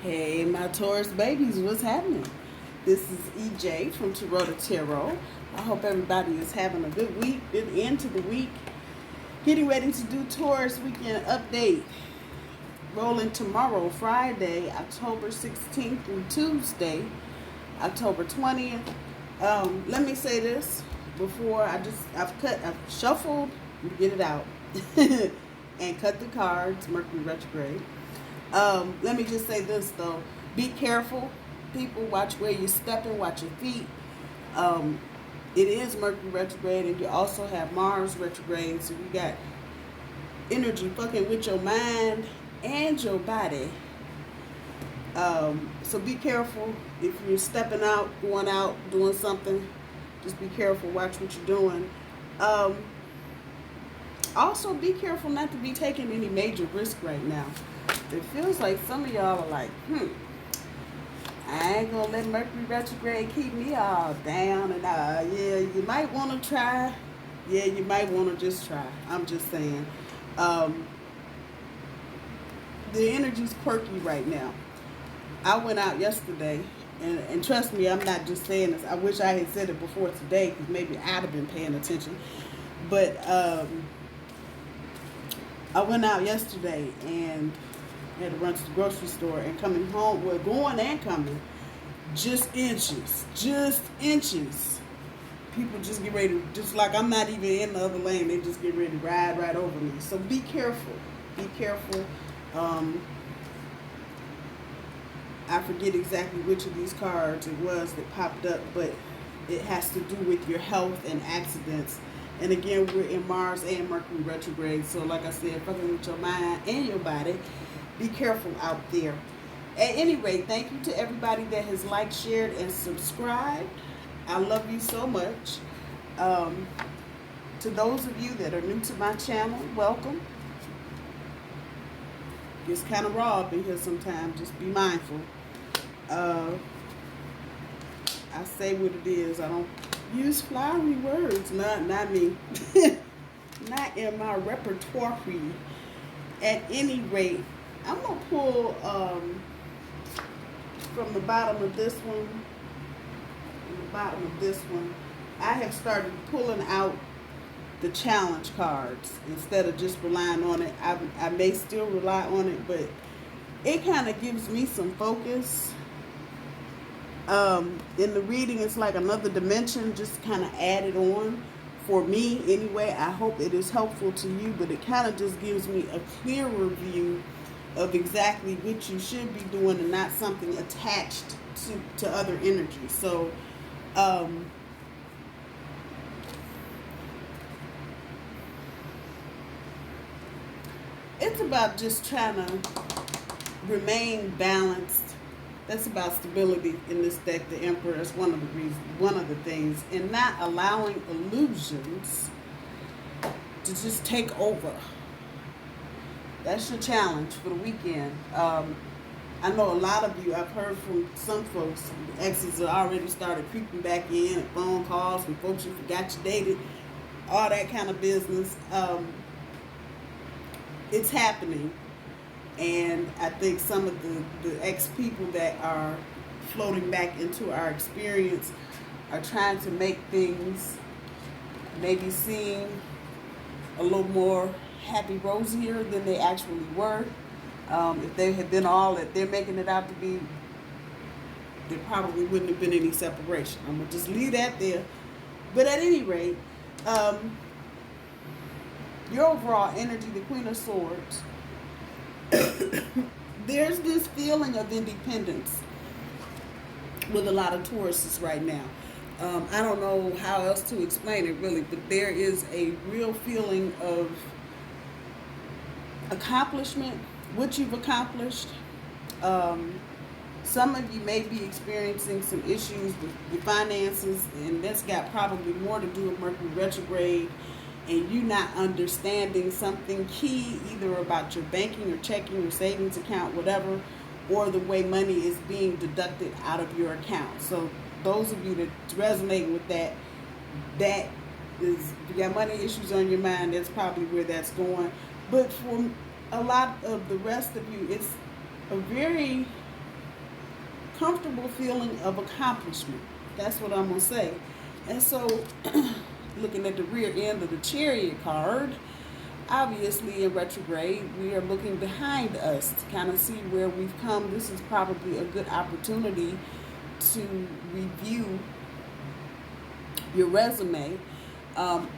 Hey, my Taurus babies, what's happening? This is EJ from Taurota Tarot. I hope everybody is having a good week, good end to the week. Getting ready to do Taurus weekend update. Rolling tomorrow, Friday, October 16th through Tuesday, October 20th. Let me say this before I've shuffled, get it out, and cut the cards, Mercury retrograde. Let me just say this though. Be careful, people. Watch where you're stepping, watch your feet. It is Mercury retrograde, and you also have Mars retrograde, so you got energy fucking with your mind and your body. So be careful if you're stepping out, going out, doing something. Just be careful, watch what you're doing. Also be careful not to be taking any major risk right now. It feels like some of y'all are like, I ain't gonna let Mercury retrograde keep me all down and yeah, you might want to try. Yeah, you might want to just try. I'm just saying. The energy's quirky right now. I went out yesterday, and trust me, I'm not just saying this. I wish I had said it before today, because maybe I'd have been paying attention. But I went out yesterday and had to run to the grocery store, and coming home, well, going and coming, just inches. People just get ready, just like I'm not even in the other lane, they just get ready to ride right over me. So be careful. Be careful. I forget exactly which of these cards it was that popped up, but it has to do with your health and accidents. And again, we're in Mars and Mercury retrograde, so like I said, fucking with your mind and your body. Be careful out there. At any rate, thank you to everybody that has liked, shared, and subscribed. I love you so much. To those of you that are new to my channel, welcome. It's kind of raw up in here sometimes. Just be mindful. I say what it is. I don't use flowery words. Not me. Not in my repertoire. At any rate, I'm going to pull from the bottom of this one. I have started pulling out the challenge cards instead of just relying on it. I may still rely on it, but it kind of gives me some focus. In the reading, it's like another dimension just kind of added on for me anyway. I hope it is helpful to you, but it kind of just gives me a clearer view of exactly what you should be doing and not something attached to other energy. So it's about just trying to remain balanced. That's about stability in this deck. The Emperor is one of the reasons, one of the things, and not allowing illusions to just take over. That's your challenge for the weekend. I know a lot of you, I've heard from some folks, exes have already started creeping back in, phone calls from folks you forgot you dated, all that kind of business. It's happening. And I think some of the ex-people that are floating back into our experience are trying to make things maybe seem a little more happy rosier than they actually were. If they had been all that they're making it out to be, there probably wouldn't have been any separation. I'm going to just leave that there. But at any rate, your overall energy, the Queen of Swords, there's this feeling of independence with a lot of Tauruses right now. I don't know how else to explain it really, but there is a real feeling of accomplishment, what you've accomplished. Some of you may be experiencing some issues with your finances, and that's got probably more to do with Mercury retrograde and you not understanding something key, either about your banking or checking or savings account, whatever, or the way money is being deducted out of your account. So those of you that's resonating with that, that is, if you got money issues on your mind, that's probably where that's going. But for a lot of the rest of you, it's a very comfortable feeling of accomplishment. That's what I'm going to say. And so, looking at the rear end of the Chariot card, obviously in retrograde, we are looking behind us to kind of see where we've come. This is probably a good opportunity to review your resume.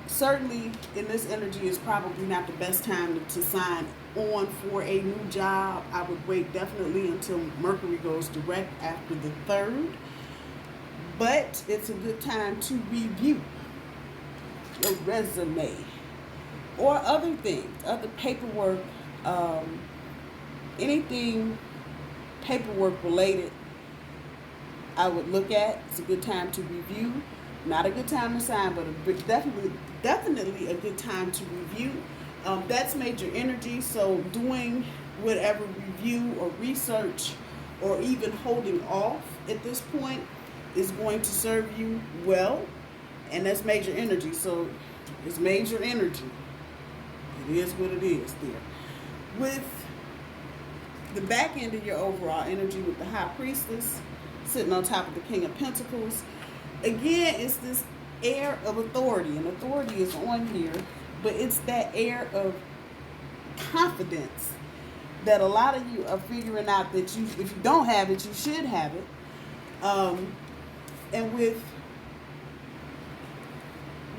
Certainly in this energy is probably not the best time to sign on for a new job. I would wait definitely until Mercury goes direct after the 3rd. But it's a good time to review your resume or other things, other paperwork, anything paperwork related. I would look at. It's a good time to review. Not a good time to sign, but definitely a good time to review. That's major energy. So doing whatever review or research or even holding off at this point is going to serve you well, and that's major energy. So it's major energy. It is what it is there. With the back end of your overall energy with the High Priestess sitting on top of the King of Pentacles, again, it's this air of authority, and authority is on here, but it's that air of confidence that a lot of you are figuring out that you, if you don't have it, you should have it. And with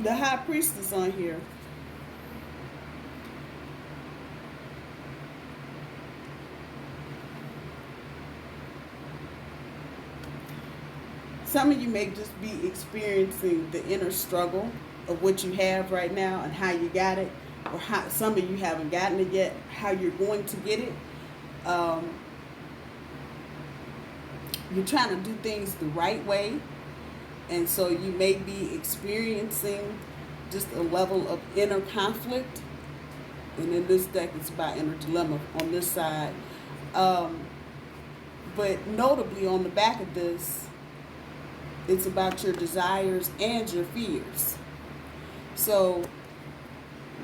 the High Priestess on here, some of you may just be experiencing the inner struggle of what you have right now and how you got it, or how some of you haven't gotten it yet, how you're going to get it. You're trying to do things the right way, and so you may be experiencing just a level of inner conflict. And in this deck, it's about inner dilemma on this side. But notably on the back of this, it's about your desires and your fears. So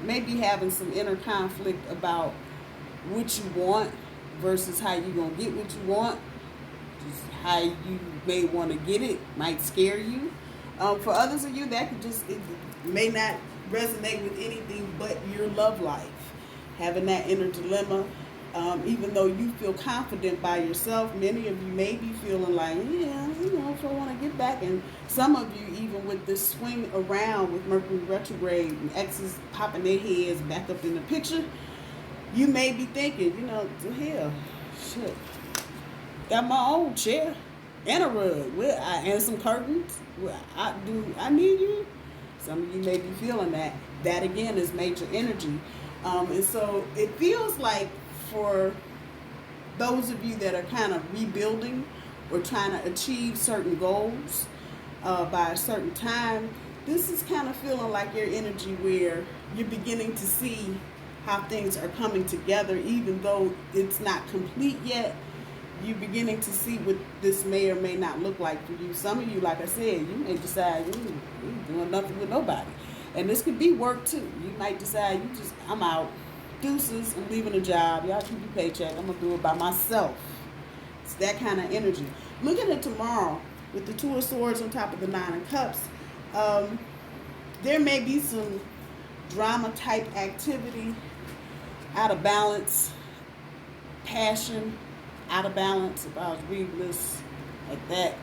maybe having some inner conflict about what you want versus how you're going to get what you want. Just how you may want to get it might scare you. For others of you, that could just, it may not resonate with anything but your love life. Having that inner dilemma. Even though you feel confident by yourself, many of you may be feeling like, yeah, if I want to get back. And some of you, even with this swing around with Mercury retrograde and exes popping their heads back up in the picture, you may be thinking, hell, shit, got my own chair and a rug and some curtains. I need you. Some of you may be feeling that. That again is major energy. And so it feels like, for those of you that are kind of rebuilding or trying to achieve certain goals by a certain time, this is kind of feeling like your energy where you're beginning to see how things are coming together, even though it's not complete yet. You're beginning to see what this may or may not look like for you. Some of you, like I said, you may decide you're doing nothing with nobody. And this could be work too. You might decide I'm out. Deuces, I'm leaving a job. Y'all keep your paycheck. I'm going to do it by myself. It's that kind of energy. Looking at tomorrow with the Two of Swords on top of the Nine of Cups, there may be some drama type activity, out of balance, passion, out of balance. If I was reading this like that,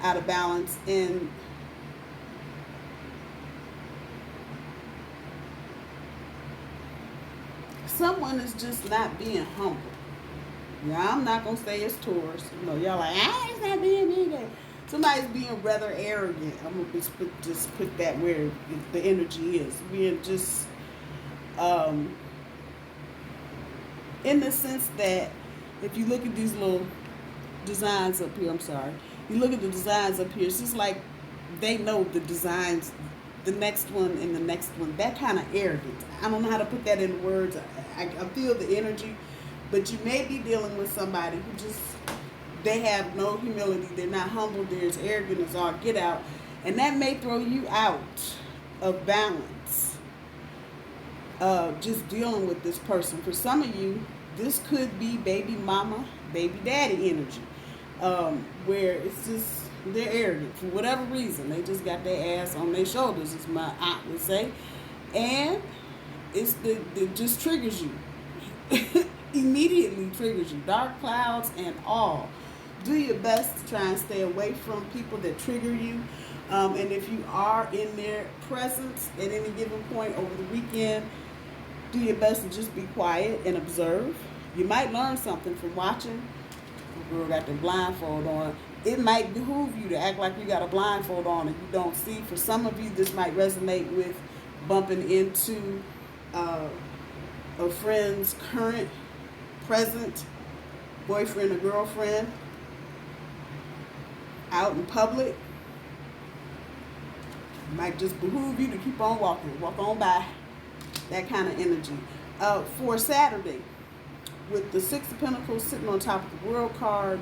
out of balance, and someone is just not being humble. Yeah, I'm not going to say it's Taurus. Y'all like, it's not being me. Somebody's being rather arrogant. I'm going to just put that where the energy is. Being just, in the sense that if you look at these little designs up here, you look at the designs up here, it's just like they know the designs, the next one and the next one, that kind of arrogance. I don't know how to put that in words. I feel the energy, but you may be dealing with somebody who they have no humility. They're not humble. They're as arrogant as all get out. And that may throw you out of balance. Just dealing with this person. For some of you, this could be baby mama, baby daddy energy. where it's just, they're arrogant for whatever reason. They just got their ass on their shoulders, as my aunt would say. And it just triggers you. Immediately triggers you. Dark clouds and all. Do your best to try and stay away from people that trigger you. And if you are in their presence at any given point over the weekend, do your best to just be quiet and observe. You might learn something from watching. The girl got the blindfold on. It might behoove you to act like you got a blindfold on and you don't see. For some of you, this might resonate with bumping into a friend's current, present boyfriend or girlfriend out in public. It might just behoove you to keep on walking, walk on by. That kind of energy. For Saturday, with the Six of Pentacles sitting on top of the World card,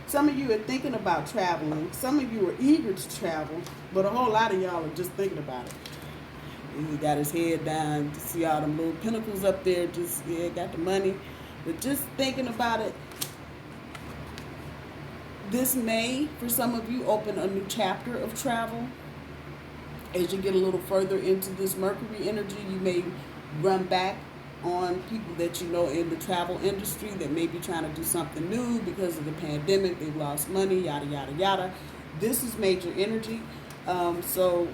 some of you are thinking about traveling. Some of you are eager to travel, but a whole lot of y'all are just thinking about it. He got his head down to see all them little pentacles up there. Just, yeah, got the money, but just thinking about it. This may, for some of you, open a new chapter of travel. As you get a little further into this Mercury energy, you may run back on people that you know in the travel industry that may be trying to do something new because of the pandemic. They've lost money, yada, yada, yada. This is major energy. So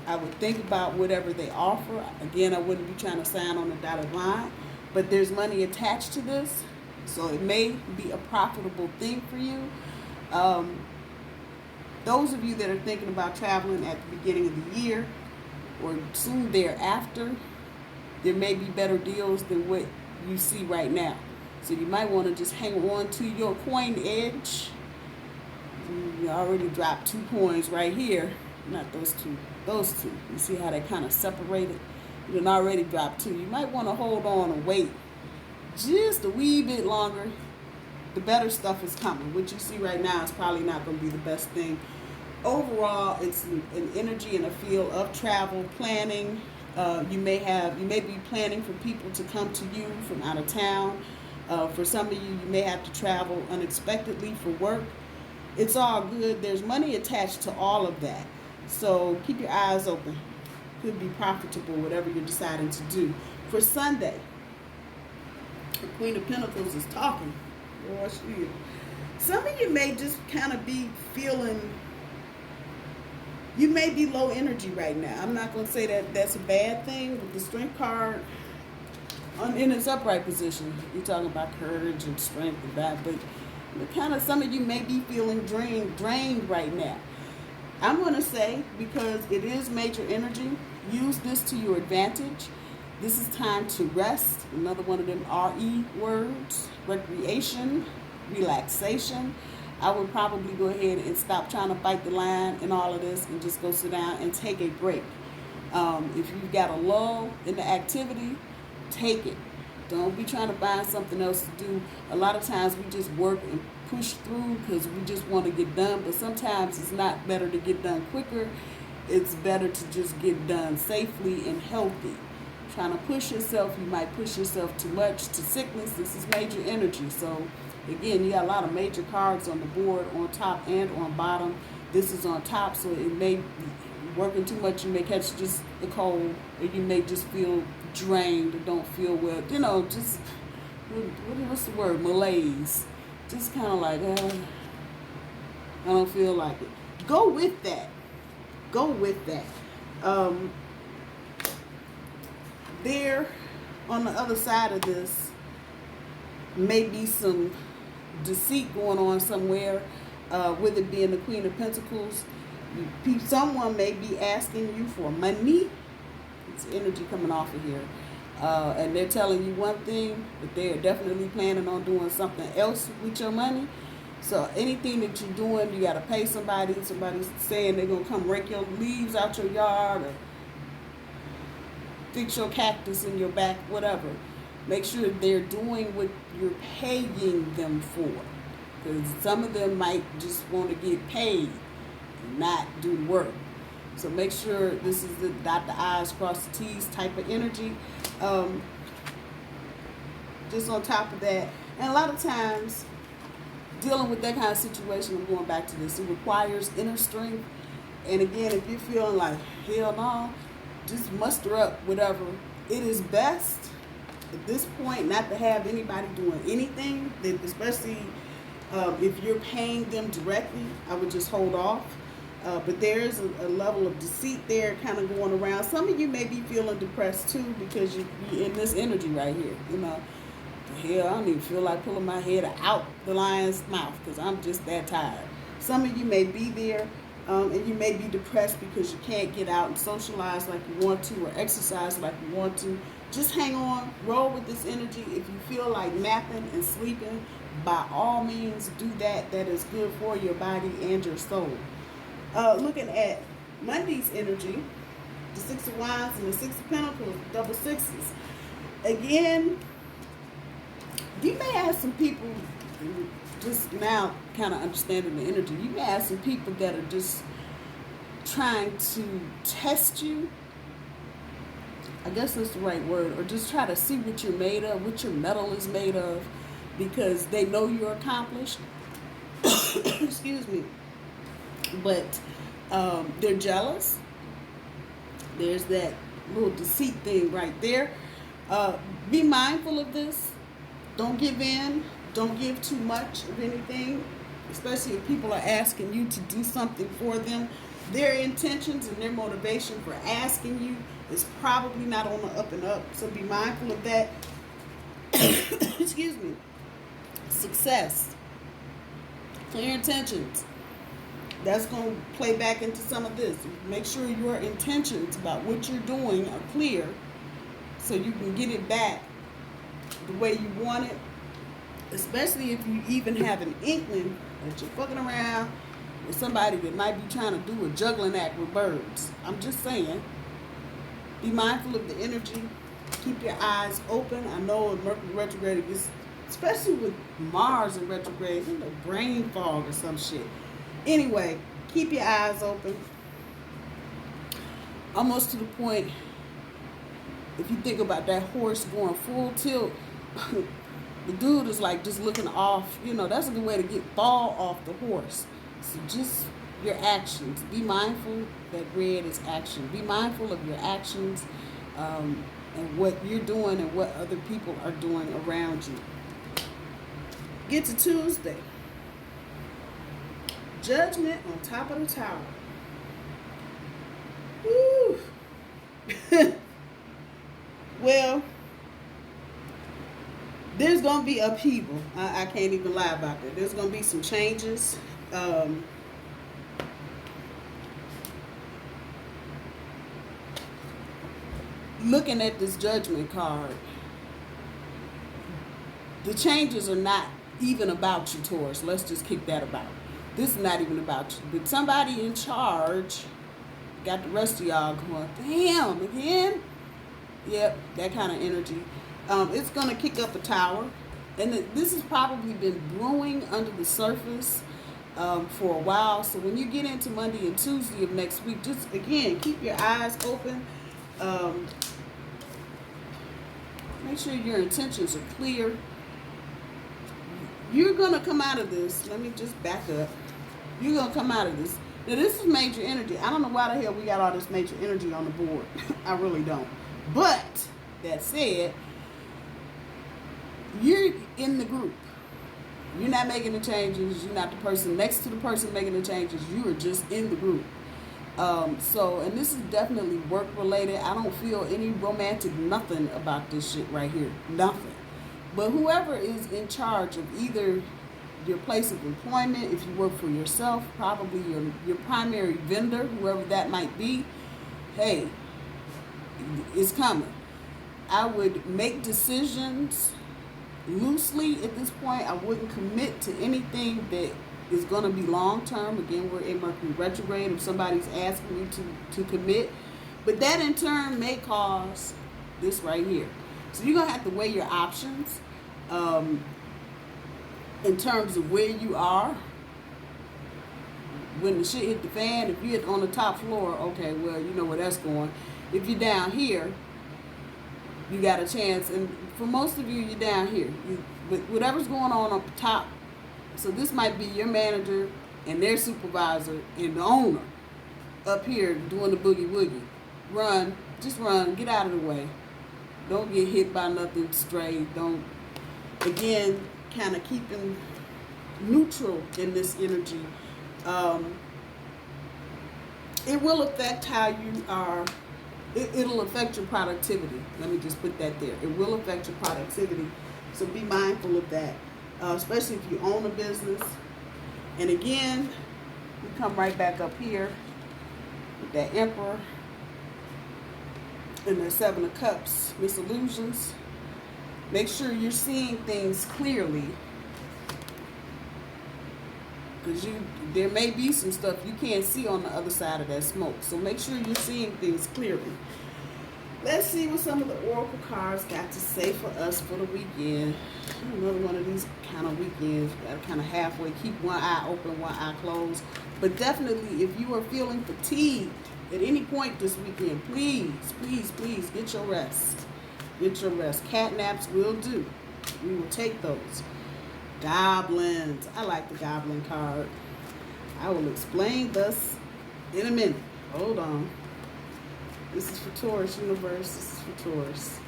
I would think about whatever they offer. Again, I wouldn't be trying to sign on a dotted line, but there's money attached to this. So it may be a profitable thing for you. Those of you that are thinking about traveling at the beginning of the year or soon thereafter, there may be better deals than what you see right now. So you might want to just hang on to your coin edge. You already dropped 2 coins right here. Not those two. Those two. You see how they kind of separated? You done already dropped 2. You might want to hold on and wait just a wee bit longer. The better stuff is coming. What you see right now is probably not going to be the best thing. Overall, it's an energy and a feel of travel, planning. You may be planning for people to come to you from out of town. For some of you, you may have to travel unexpectedly for work. It's all good. There's money attached to all of that. So keep your eyes open. Could be profitable, whatever you're deciding to do. For Sunday, the Queen of Pentacles is talking. Oh, she is. Some of you may just kind of be feeling, you may be low energy right now. I'm not going to say that that's a bad thing. With the Strength card in its upright position, you're talking about courage and strength and that, but kind of some of you may be feeling drained right now. I'm going to say, because it is major energy, use this to your advantage. This is time to rest. Another one of them RE words. Recreation, relaxation. I would probably go ahead and stop trying to fight the line in all of this and just go sit down and take a break. If you've got a lull in the activity, take it. Don't be trying to find something else to do. A lot of times we just work and push through because we just want to get done, but sometimes it's not better to get done quicker. It's better to just get done safely and healthy. Trying to push yourself, you might push yourself too much to sickness. This is major energy. So again, you got a lot of major cards on the board, on top and on bottom. This is on top, so it may be working too much. You may catch just a cold, or you may just feel drained or don't feel well. You know, just, what's the word? Malaise. Just kind of like, I don't feel like it. Go with that. Go with that. There, on the other side of this, may be some deceit going on somewhere, with it being the Queen of Pentacles. Someone may be asking you for money. It's energy coming off of here. And they're telling you one thing, but they're definitely planning on doing something else with your money. So anything that you're doing, you got to pay somebody. Somebody's saying they're going to come rake your leaves out your yard or fix your cactus in your back, whatever. Make sure they're doing what you're paying them for. Because some of them might just want to get paid and not do work. So make sure this is the dot the I's, cross the T's type of energy. Just on top of that. And a lot of times, dealing with that kind of situation, I'm going back to this. It requires inner strength. And again, if you're feeling like, hell no, just muster up whatever. It is best at this point not to have anybody doing anything, especially if you're paying them directly. I would just hold off. But there's a level of deceit there kind of going around. Some of you may be feeling depressed too because you're in this energy right here. You know, the hell, I don't even feel like pulling my head out the lion's mouth because I'm just that tired. Some of you may be there and you may be depressed because you can't get out and socialize like you want to or exercise like you want to. Just hang on, roll with this energy. If you feel like napping and sleeping, by all means do that. That is good for your body and your soul. Looking at Monday's energy, the Six of Wands and the Six of Pentacles, double sixes. Again, you may have some people, just now kind of understanding the energy, you may have some people that are just trying to test you. I guess that's the right word. Or just try to see what you're made of, what your metal is made of, because they know you're accomplished. Excuse me. But they're jealous. There's that little deceit thing right there. Be mindful of this. Don't give in. Don't give too much of anything, especially if people are asking you to do something for them. Their intentions and their motivation for asking you is probably not on the up and up. So be mindful of that. Excuse me. Success. Clear intentions. That's going to play back into some of this. Make sure your intentions about what you're doing are clear so you can get it back the way you want it. Especially if you even have an inkling that you're fucking around with somebody that might be trying to do a juggling act with birds. I'm just saying. Be mindful of the energy. Keep your eyes open. I know in Mercury retrograde, especially with Mars in retrograde, you know, brain fog or some shit. Anyway, keep your eyes open. Almost to the point, if you think about that horse going full tilt, the dude is like just looking off. You know, that's a good way to fall off the horse. So just your actions. Be mindful that red is action. Be mindful of your actions and what you're doing and what other people are doing around you. Get to Tuesday. Judgment on top of the tower. Woo. Well, there's going to be upheaval. I can't even lie about that. There's going to be some changes. Looking at this judgment card, the changes are not even about you, Taurus. Let's just kick that about. This is not even about you. But somebody in charge got the rest of y'all going, damn, again? Yep, that kind of energy. It's going to kick up a tower. And this has probably been brewing under the surface for a while. So when you get into Monday and Tuesday of next week, just, again, keep your eyes open. Make sure your intentions are clear. You're going to come out of this. Let me just back up. You're going to come out of this. Now, this is major energy. I don't know why the hell we got all this major energy on the board. I really don't. But, that said, you're in the group. You're not making the changes. You're not the person next to the person making the changes. You are just in the group. And this is definitely work related. I don't feel any romantic nothing about this shit right here. Nothing. But whoever is in charge of either your place of employment, if you work for yourself, probably your primary vendor, whoever that might be, hey, it's coming. I would make decisions loosely at this point. I wouldn't commit to anything that is going to be long term. Again, we're in Mercury retrograde if somebody's asking me to commit. But that in turn may cause this right here. So you're going to have to weigh your options in terms of where you are. When the shit hit the fan, if you're on the top floor, okay, well, you know where that's going. If you're down here, you got a chance. And for most of you, you're down here. Whatever's going on up top, So this might be your manager and their supervisor and the owner up here doing the boogie woogie. Run, just run, get out of the way. Don't get hit by nothing stray. Don't, again, kind of keeping neutral in this energy. It will affect how you are. It'll affect your productivity. Let me just put that there. It will affect your productivity. So be mindful of that, especially if you own a business. And again, we come right back up here with that Emperor and the Seven of Cups, misillusions. Make sure you're seeing things clearly, because there may be some stuff you can't see on the other side of that smoke. So make sure you're seeing things clearly. Let's see what some of the Oracle cards got to say for us for the weekend. Another one of these kind of weekends. Got to kind of halfway keep one eye open, one eye closed. But definitely, if you are feeling fatigued at any point this weekend, please, please, please get your rest. Get your rest. Cat naps will do. We will take those. Goblins. I like the Goblin card. I will explain this in a minute. Hold on. This is for Taurus universe. This is for Taurus.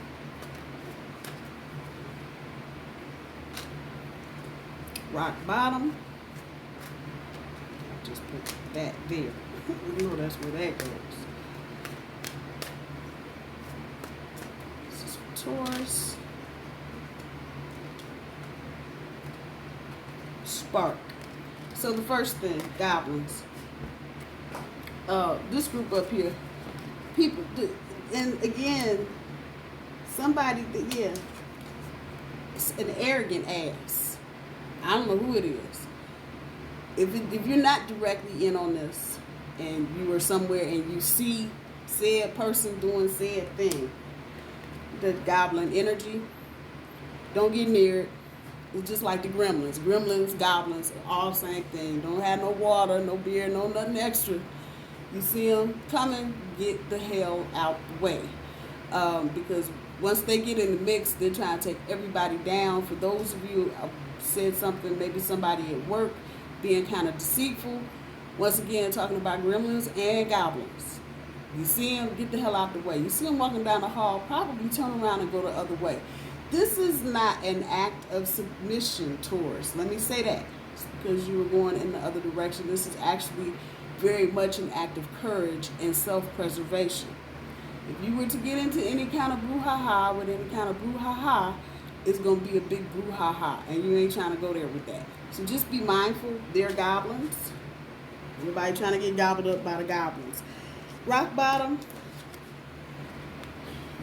Rock bottom. I'll just put that there. You know that's where that goes. This is for Taurus. Spark. So the first thing, goblins. This group up here, people, and again, somebody that, yeah, it's an arrogant ass. I don't know who it is. If you're not directly in on this, and you are somewhere and you see said person doing said thing, the goblin energy, don't get near it. It's just like the gremlins. Gremlins, goblins, all the same thing. Don't have no water, no beer, no nothing extra. You see them coming, get the hell out the way. Because once they get in the mix, they're trying to take everybody down. For those of you who said something, maybe somebody at work being kind of deceitful. Once again, talking about gremlins and goblins. You see them, get the hell out the way. You see them walking down the hall, probably turn around and go the other way. This is not an act of submission, Taurus. Let me say that. It's because you were going in the other direction. This is actually very much an act of courage and self-preservation. If you were to get into any kind of brouhaha with any kind of brouhaha, it's going to be a big brouhaha, and you ain't trying to go there with that. So just be mindful. They're goblins. Everybody trying to get gobbled up by the goblins. Rock bottom.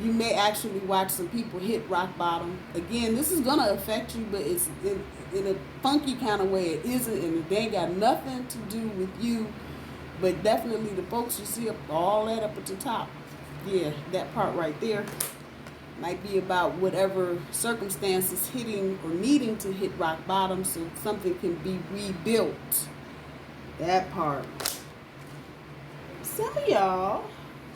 You may actually watch some people hit rock bottom. Again, this is going to affect you, but it's in a funky kind of way. It isn't, and it ain't got nothing to do with you, but definitely the folks you see up, all that up at the top. Yeah, that part right there might be about whatever circumstances hitting or needing to hit rock bottom so something can be rebuilt. That part. Some of y'all,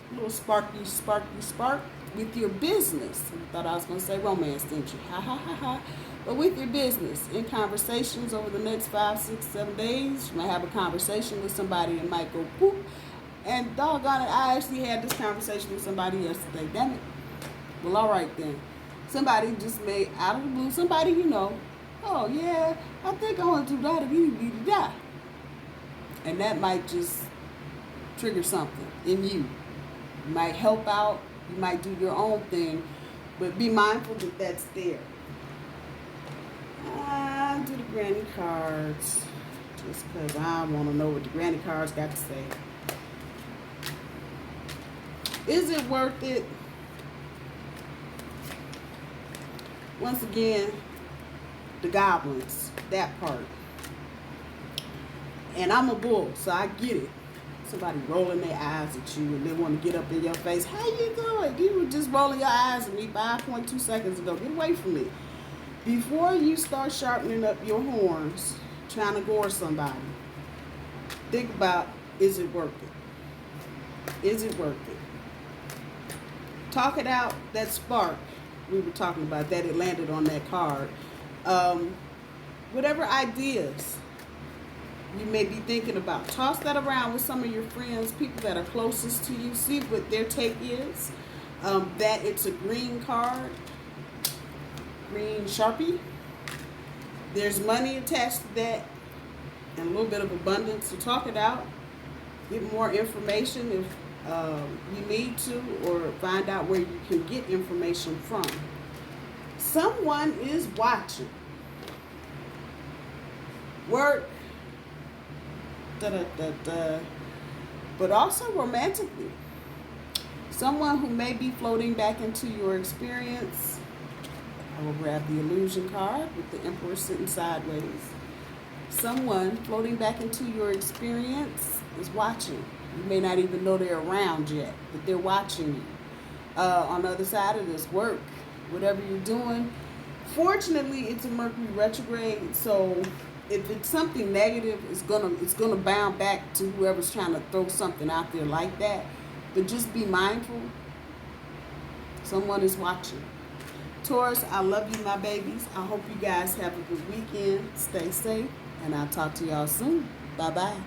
a little sparky spark with your business. I thought I was going to say romance, didn't you? Ha ha ha ha. But with your business, in conversations over the next 5, 6, 7 days, you might have a conversation with somebody and might go poop. And doggone it, I actually had this conversation with somebody yesterday. Damn it. Well, all right then. Somebody just made, out of the blue, somebody you know, oh yeah, I think I want to do that. And that might just trigger something in you. You might help out. You might do your own thing, but be mindful that that's there. Do the granny cards, just because I want to know what the granny cards got to say. Is it worth it? Once again, the goblins, that part. And I'm a bull, so I get it. Somebody rolling their eyes at you and they want to get up in your face. How you doing? You were just rolling your eyes at me 5.2 seconds ago. Get away from me. Before you start sharpening up your horns, trying to gore somebody, think about, is it worth it? Is it worth it? Talk it out, that spark we were talking about, that it landed on that card. whatever ideas you may be thinking about, toss that around with some of your friends, people that are closest to you. See what their take is. That it's a green card, green Sharpie. There's money attached to that and a little bit of abundance to talk it out. Get more information if you need to, or find out where you can get information from. Someone is watching. Work, but also romantically. Someone who may be floating back into your experience. I will grab the illusion card with the Emperor sitting sideways. Someone floating back into your experience is watching. You may not even know they're around yet, but they're watching you. On the other side of this, work, whatever you're doing. Fortunately, it's a Mercury retrograde, so if it's something negative, it's gonna bound back to whoever's trying to throw something out there like that. But just be mindful. Someone is watching. Taurus, I love you, my babies. I hope you guys have a good weekend. Stay safe, and I'll talk to y'all soon. Bye-bye.